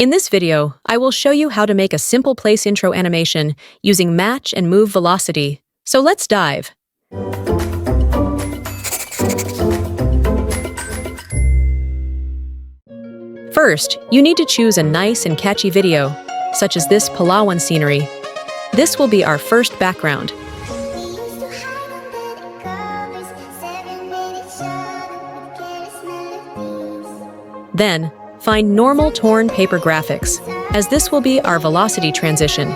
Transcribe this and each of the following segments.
In this video, I will show you how to make a simple place intro animation using match and move velocity. So let's dive. First, you need to choose a nice and catchy video, such as this Palawan scenery. This will be our first background. Then, find normal torn paper graphics, as this will be our velocity transition,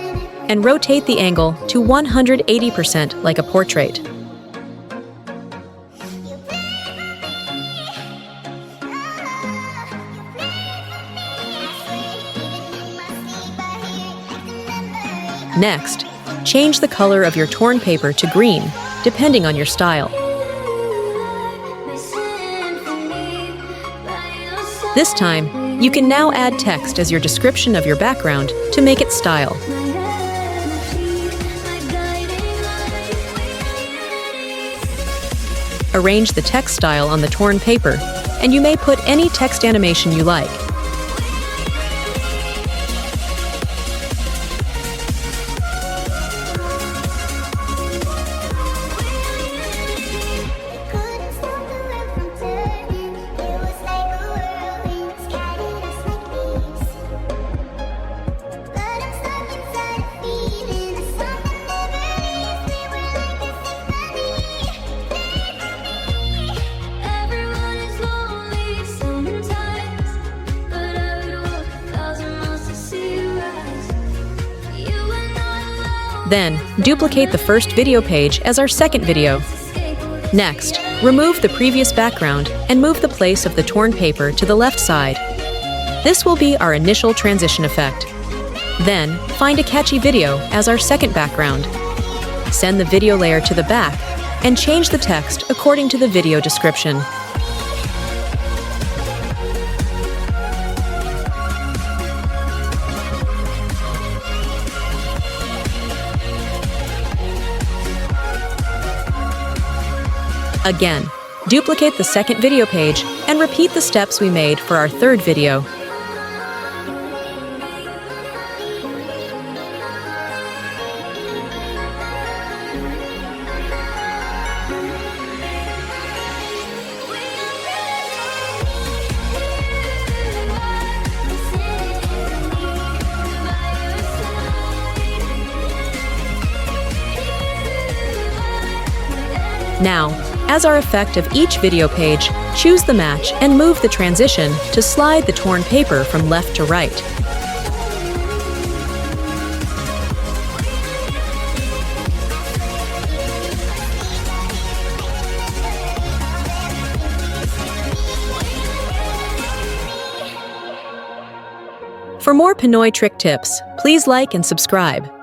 and rotate the angle to 180% like a portrait. Next, change the color of your torn paper to green, depending on your style. This time, you can now add text as your description of your background to make it style. Arrange the text style on the torn paper, and you may put any text animation you like. Then, duplicate the first video page as our second video. Next, remove the previous background and move the place of the torn paper to the left side. This will be our initial transition effect. Then, find a catchy video as our second background. Send the video layer to the back and change the text according to the video description. Again, duplicate the second video page and repeat the steps we made for our third video. Now, as our effect of each video page, choose the match and move the transition to slide the torn paper from left to right. For more Pinoy trick tips, please like and subscribe.